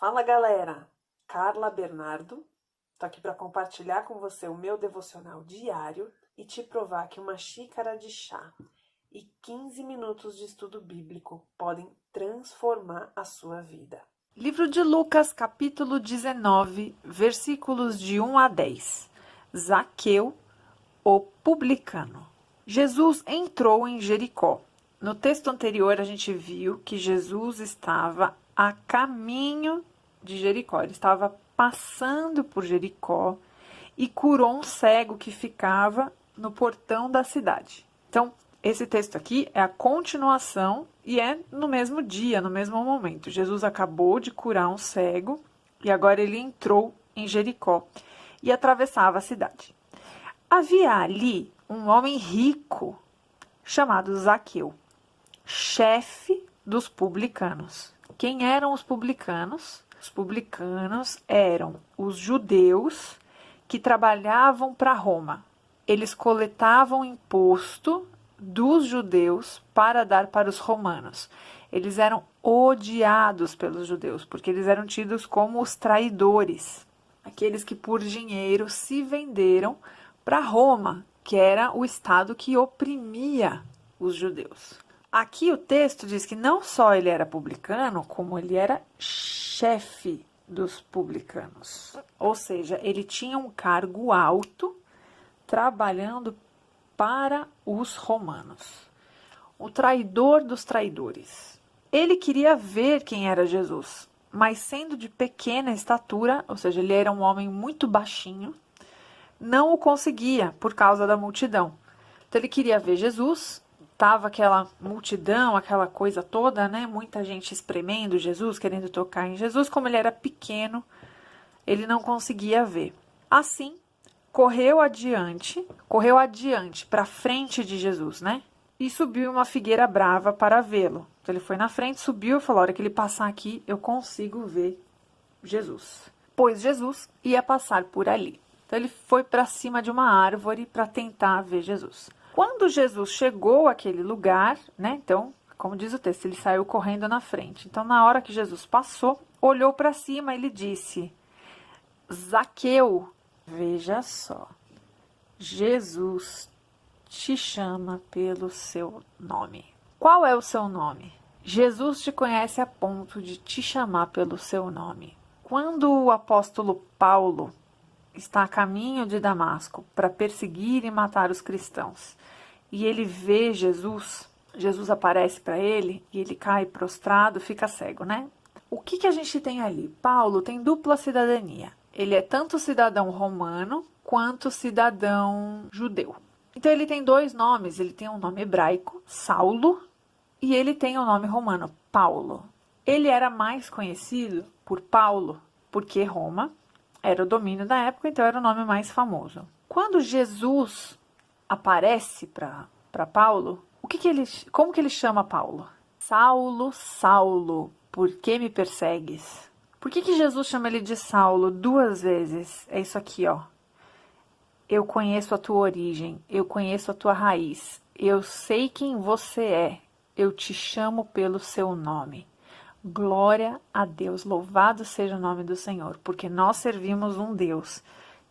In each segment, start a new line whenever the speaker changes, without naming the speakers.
Fala galera, Carla Bernardo, tô aqui para compartilhar com você o meu devocional diário e te provar que uma xícara de chá e 15 minutos de estudo bíblico podem transformar a sua vida.
Livro de Lucas, capítulo 19, versículos de 1 a 10. Zaqueu, o publicano. Jesus entrou em Jericó. No texto anterior, a gente viu que Jesus estava a caminho de Jericó. Ele estava passando por Jericó e curou um cego que ficava no portão da cidade. Então, esse texto aqui é a continuação e é no mesmo dia, no mesmo momento. Jesus acabou de curar um cego e agora ele entrou em Jericó e atravessava a cidade. Havia ali um homem rico chamado Zaqueu, chefe dos publicanos. Quem eram os publicanos? Os publicanos eram os judeus que trabalhavam para Roma. Eles coletavam imposto dos judeus para dar para os romanos. Eles eram odiados pelos judeus, porque eles eram tidos como os traidores, aqueles que por dinheiro se venderam para Roma, que era o estado que oprimia os judeus. Aqui o texto diz que não só ele era publicano, como ele era chefe dos publicanos. Ou seja, ele tinha um cargo alto trabalhando para os romanos. O traidor dos traidores. Ele queria ver quem era Jesus, mas sendo de pequena estatura, ou seja, ele era um homem muito baixinho, não o conseguia por causa da multidão. Então ele queria ver Jesus, estava aquela multidão, aquela coisa toda, né? Muita gente espremendo Jesus, querendo tocar em Jesus. Como ele era pequeno, ele não conseguia ver. Assim, correu adiante para frente de Jesus, né? E subiu uma figueira brava para vê-lo. Então ele foi na frente, subiu e falou: a hora que ele passar aqui, eu consigo ver Jesus. Pois Jesus ia passar por ali. Então ele foi para cima de uma árvore para tentar ver Jesus. Quando Jesus chegou àquele lugar, né? Então, como diz o texto, ele saiu correndo na frente. Então, na hora que Jesus passou, olhou para cima e ele disse: Zaqueu, veja só, Jesus te chama pelo seu nome. Qual é o seu nome? Jesus te conhece a ponto de te chamar pelo seu nome. Quando o apóstolo Paulo está a caminho de Damasco para perseguir e matar os cristãos, e ele vê Jesus, Jesus aparece para ele e ele cai prostrado, fica cego, né? O que a gente tem ali? Paulo tem dupla cidadania. Ele é tanto cidadão romano quanto cidadão judeu. Então ele tem dois nomes, ele tem um nome hebraico, Saulo, e ele tem um nome romano, Paulo. Ele era mais conhecido por Paulo, porque Roma era o domínio da época, então era o nome mais famoso. Quando Jesus aparece para Paulo, como que ele chama Paulo? Saulo, Saulo, por que me persegues? Por que Jesus chama ele de Saulo duas vezes? É isso aqui, ó. Eu conheço a tua origem, eu conheço a tua raiz, eu sei quem você é, eu te chamo pelo seu nome. Glória a Deus, louvado seja o nome do Senhor, porque nós servimos um Deus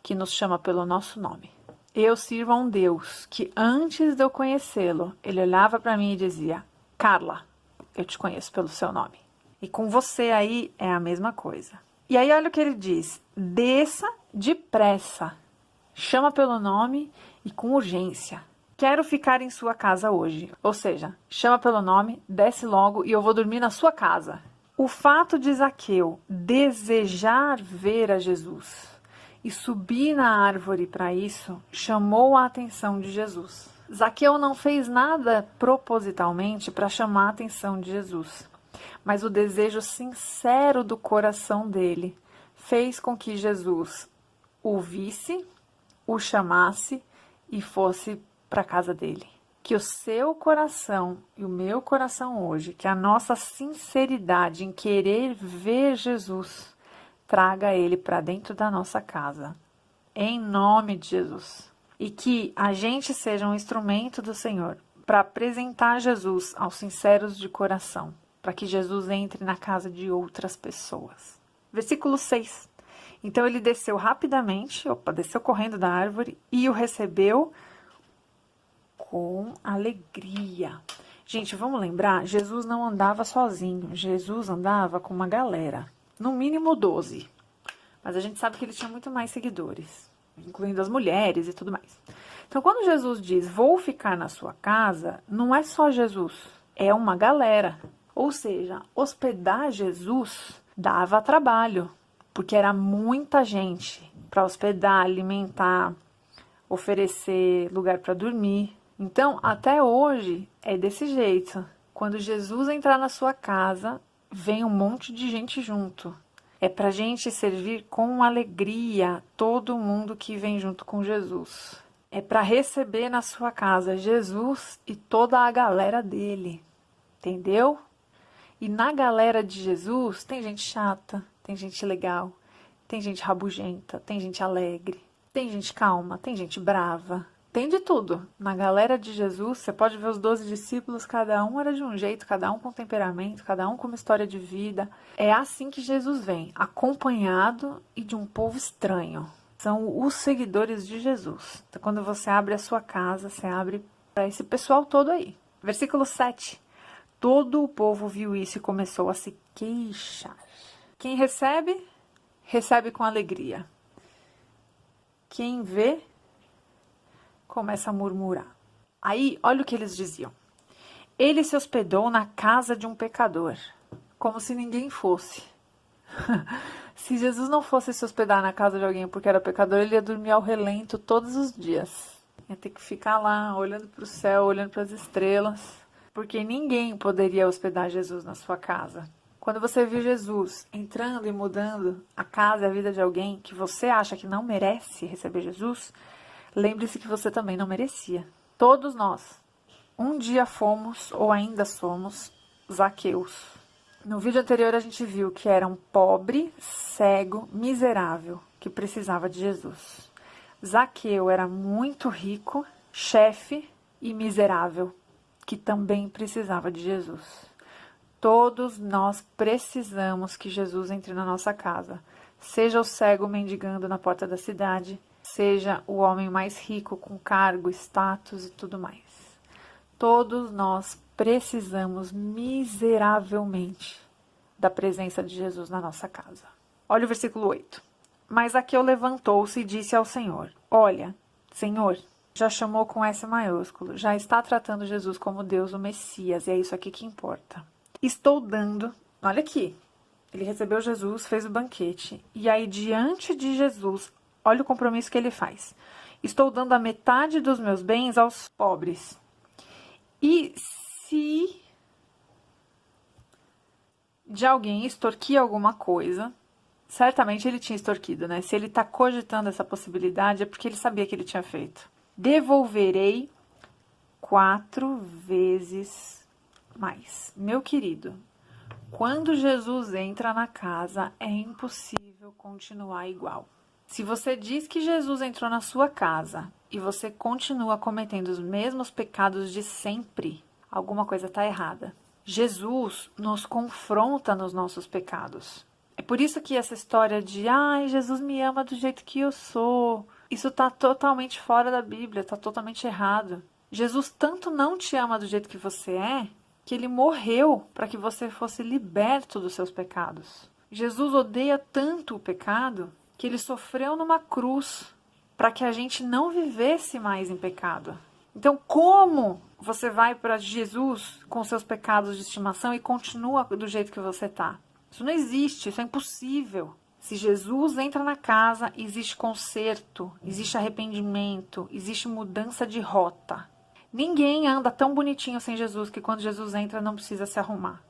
que nos chama pelo nosso nome. Eu sirvo a um Deus que antes de eu conhecê-lo, ele olhava para mim e dizia: Carla, eu te conheço pelo seu nome. E com você aí é a mesma coisa. E aí olha o que ele diz: desça depressa, chama pelo nome e com urgência. Quero ficar em sua casa hoje. Ou seja, chama pelo nome, desce logo e eu vou dormir na sua casa. O fato de Zaqueu desejar ver a Jesus e subir na árvore para isso chamou a atenção de Jesus. Zaqueu não fez nada propositalmente para chamar a atenção de Jesus, mas o desejo sincero do coração dele fez com que Jesus o visse, o chamasse e fosse para a casa dele. Que o seu coração e o meu coração hoje, que a nossa sinceridade em querer ver Jesus, traga ele para dentro da nossa casa, em nome de Jesus. E que a gente seja um instrumento do Senhor para apresentar Jesus aos sinceros de coração, para que Jesus entre na casa de outras pessoas. Versículo 6. Então ele desceu rapidamente, desceu correndo da árvore e o recebeu com alegria. Gente, vamos lembrar, Jesus não andava sozinho, Jesus andava com uma galera, no mínimo 12. Mas a gente sabe que ele tinha muito mais seguidores, incluindo as mulheres e tudo mais. Então, quando Jesus diz, vou ficar na sua casa, não é só Jesus, é uma galera. Ou seja, hospedar Jesus dava trabalho, porque era muita gente para hospedar, alimentar, oferecer lugar para dormir. Então, até hoje, é desse jeito. Quando Jesus entrar na sua casa, vem um monte de gente junto. É para a gente servir com alegria todo mundo que vem junto com Jesus. É para receber na sua casa Jesus e toda a galera dele. Entendeu? E na galera de Jesus tem gente chata, tem gente legal, tem gente rabugenta, tem gente alegre, tem gente calma, tem gente brava. Tem de tudo. Na galera de Jesus, você pode ver os 12 discípulos, cada um era de um jeito, cada um com temperamento, cada um com uma história de vida. É assim que Jesus vem, acompanhado e de um povo estranho. São os seguidores de Jesus. Então, quando você abre a sua casa, você abre para esse pessoal todo aí. Versículo 7. Todo o povo viu isso e começou a se queixar. Quem recebe, recebe com alegria. Quem vê, começa a murmurar. Aí, olha o que eles diziam. Ele se hospedou na casa de um pecador, como se ninguém fosse. Se Jesus não fosse se hospedar na casa de alguém porque era pecador, ele ia dormir ao relento todos os dias. Ia ter que ficar lá, olhando para o céu, olhando para as estrelas, porque ninguém poderia hospedar Jesus na sua casa. Quando você viu Jesus entrando e mudando a casa e a vida de alguém que você acha que não merece receber Jesus, lembre-se que você também não merecia. Todos nós, um dia fomos ou ainda somos Zaqueus. No vídeo anterior a gente viu que era um pobre, cego, miserável, que precisava de Jesus. Zaqueu era muito rico, chefe e miserável, que também precisava de Jesus. Todos nós precisamos que Jesus entre na nossa casa. Seja o cego mendigando na porta da cidade, seja o homem mais rico com cargo, status e tudo mais. Todos nós precisamos miseravelmente da presença de Jesus na nossa casa. Olha o versículo 8. Mas Zaqueu levantou-se e disse ao Senhor, olha, Senhor, já chamou com S maiúsculo, já está tratando Jesus como Deus, o Messias, e é isso aqui que importa. Estou dando, olha aqui, ele recebeu Jesus, fez o banquete, e aí diante de Jesus, olha o compromisso que ele faz. Estou dando a metade dos meus bens aos pobres. E se de alguém extorquir alguma coisa, certamente ele tinha extorquido, né? Se ele está cogitando essa possibilidade, é porque ele sabia que ele tinha feito. Devolverei 4 vezes mais. Meu querido, quando Jesus entra na casa, é impossível continuar igual. Se você diz que Jesus entrou na sua casa e você continua cometendo os mesmos pecados de sempre, alguma coisa está errada. Jesus nos confronta nos nossos pecados. É por isso que essa história de ai, Jesus me ama do jeito que eu sou, isso está totalmente fora da Bíblia, está totalmente errado. Jesus tanto não te ama do jeito que você é, que ele morreu para que você fosse liberto dos seus pecados. Jesus odeia tanto o pecado que ele sofreu numa cruz para que a gente não vivesse mais em pecado. Então, como você vai para Jesus com seus pecados de estimação e continua do jeito que você está? Isso não existe, isso é impossível. Se Jesus entra na casa, existe conserto, existe arrependimento, existe mudança de rota. Ninguém anda tão bonitinho sem Jesus que quando Jesus entra não precisa se arrumar.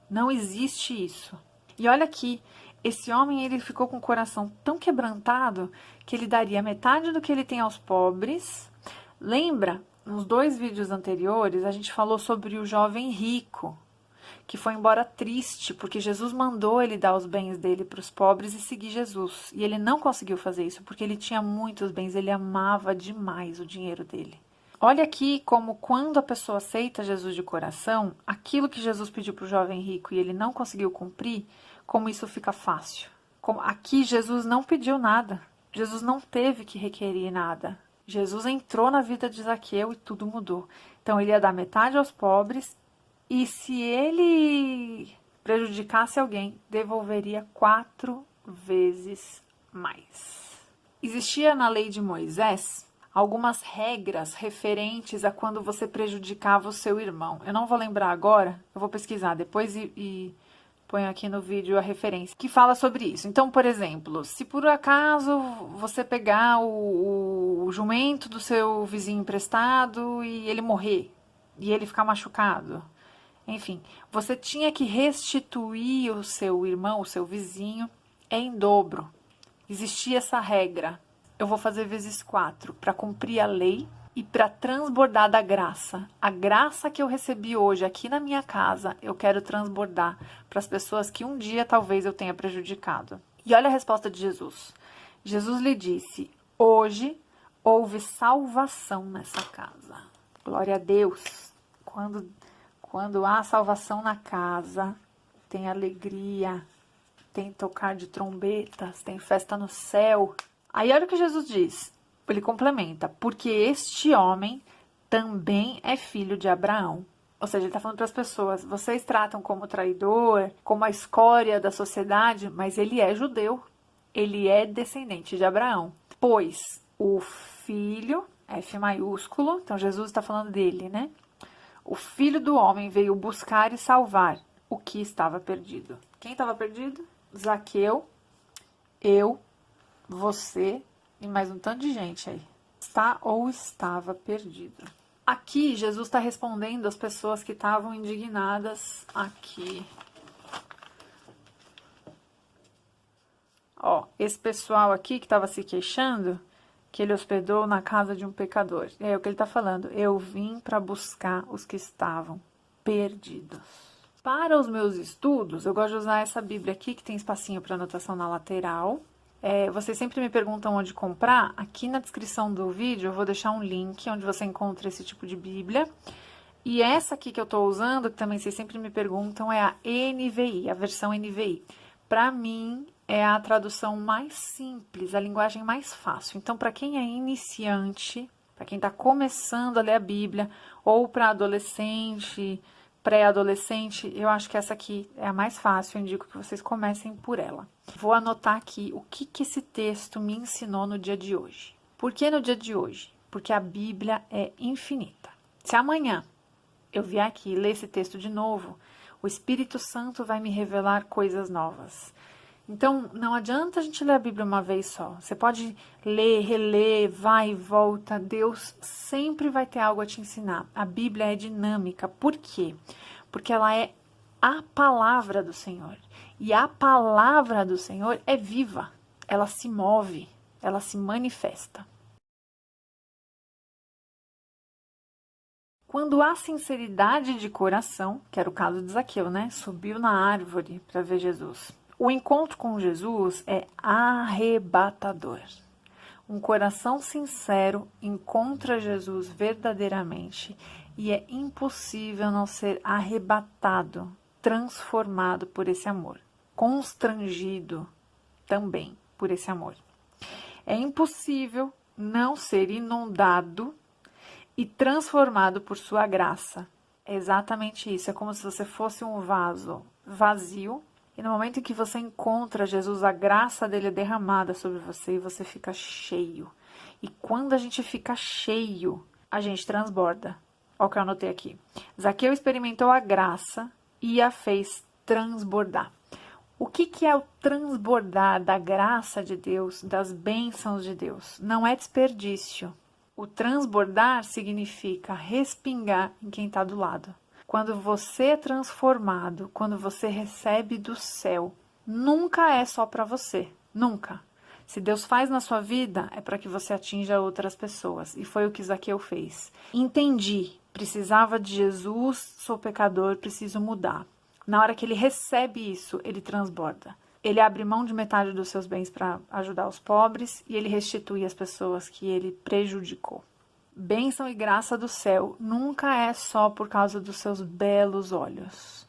Não existe isso. E olha aqui, esse homem ele ficou com o coração tão quebrantado que ele daria metade do que ele tem aos pobres. Lembra, nos 2 vídeos anteriores, a gente falou sobre o jovem rico, que foi embora triste, porque Jesus mandou ele dar os bens dele para os pobres e seguir Jesus. E ele não conseguiu fazer isso, porque ele tinha muitos bens, ele amava demais o dinheiro dele. Olha aqui como quando a pessoa aceita Jesus de coração, aquilo que Jesus pediu para o jovem rico e ele não conseguiu cumprir, como isso fica fácil. Aqui Jesus não pediu nada. Jesus não teve que requerer nada. Jesus entrou na vida de Zaqueu e tudo mudou. Então ele ia dar metade aos pobres e se ele prejudicasse alguém, devolveria 4 vezes mais. Existia na lei de Moisés algumas regras referentes a quando você prejudicava o seu irmão. Eu não vou lembrar agora, eu vou pesquisar depois e ponho aqui no vídeo a referência, que fala sobre isso. Então, por exemplo, se por acaso você pegar o jumento do seu vizinho emprestado e ele morrer, e ele ficar machucado, enfim, você tinha que restituir o seu irmão, o seu vizinho, em dobro. Existia essa regra. Eu vou fazer vezes 4 para cumprir a lei e para transbordar da graça. A graça que eu recebi hoje aqui na minha casa, eu quero transbordar para as pessoas que um dia talvez eu tenha prejudicado. E olha a resposta de Jesus. Jesus lhe disse: hoje houve salvação nessa casa. Glória a Deus. Quando há salvação na casa, tem alegria, tem tocar de trombetas, tem festa no céu. Aí olha o que Jesus diz. Ele complementa, porque este homem também é filho de Abraão. Ou seja, ele está falando para as pessoas, vocês tratam como traidor, como a escória da sociedade, mas ele é judeu. Ele é descendente de Abraão. Pois o filho, F maiúsculo, então Jesus está falando dele, né? O filho do homem veio buscar e salvar o que estava perdido. Quem estava perdido? Zaqueu, eu, você e mais um tanto de gente aí. Está ou estava perdido. Aqui, Jesus está respondendo às pessoas que estavam indignadas aqui. Ó, esse pessoal aqui que estava se queixando, que ele hospedou na casa de um pecador. É o que ele está falando. Eu vim para buscar os que estavam perdidos. Para os meus estudos, eu gosto de usar essa Bíblia aqui, que tem espacinho para anotação na lateral. Vocês sempre me perguntam onde comprar. Aqui na descrição do vídeo eu vou deixar um link onde você encontra esse tipo de Bíblia. E essa aqui que eu estou usando, que também vocês sempre me perguntam, é a NVI, a versão NVI. Para mim, é a tradução mais simples, a linguagem mais fácil. Então, para quem é iniciante, para quem está começando a ler a Bíblia, ou para adolescente, pré-adolescente, eu acho que essa aqui é a mais fácil, eu indico que vocês comecem por ela. Vou anotar aqui o que esse texto me ensinou no dia de hoje. Por que no dia de hoje? Porque a Bíblia é infinita. Se amanhã eu vier aqui e ler esse texto de novo, o Espírito Santo vai me revelar coisas novas. Então, não adianta a gente ler a Bíblia uma vez só. Você pode ler, reler, vai e volta. Deus sempre vai ter algo a te ensinar. A Bíblia é dinâmica. Por quê? Porque ela é a palavra do Senhor. E a palavra do Senhor é viva. Ela se move, ela se manifesta. Quando há sinceridade de coração, que era o caso de Zaqueu, né? Subiu na árvore para ver Jesus. O encontro com Jesus é arrebatador. Um coração sincero encontra Jesus verdadeiramente e é impossível não ser arrebatado, transformado por esse amor, constrangido também por esse amor. É impossível não ser inundado e transformado por sua graça. É exatamente isso, é como se você fosse um vaso vazio. E no momento em que você encontra Jesus, a graça dele é derramada sobre você e você fica cheio. E quando a gente fica cheio, a gente transborda. Olha o que eu anotei aqui. Zaqueu experimentou a graça e a fez transbordar. O que é o transbordar da graça de Deus, das bênçãos de Deus? Não é desperdício. O transbordar significa respingar em quem está do lado. Quando você é transformado, quando você recebe do céu, nunca é só para você, nunca. Se Deus faz na sua vida, é para que você atinja outras pessoas. E foi o que Zaqueu fez. Entendi, precisava de Jesus, sou pecador, preciso mudar. Na hora que ele recebe isso, ele transborda. Ele abre mão de metade dos seus bens para ajudar os pobres e ele restitui as pessoas que ele prejudicou. Bênção e graça do céu nunca é só por causa dos seus belos olhos.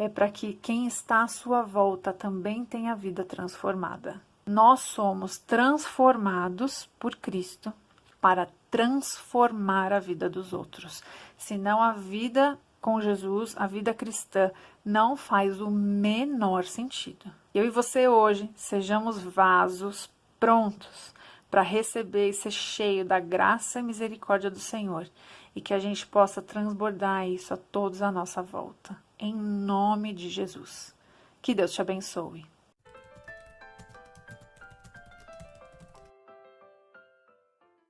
é para que quem está à sua volta também tenha vida transformada. Nós somos transformados por Cristo para transformar a vida dos outros. Senão a vida com Jesus, a vida cristã, não faz o menor sentido. Eu e você hoje sejamos vasos prontos para receber e ser cheio da graça e misericórdia do Senhor e que a gente possa transbordar isso a todos à nossa volta. Em nome de Jesus. Que Deus te abençoe.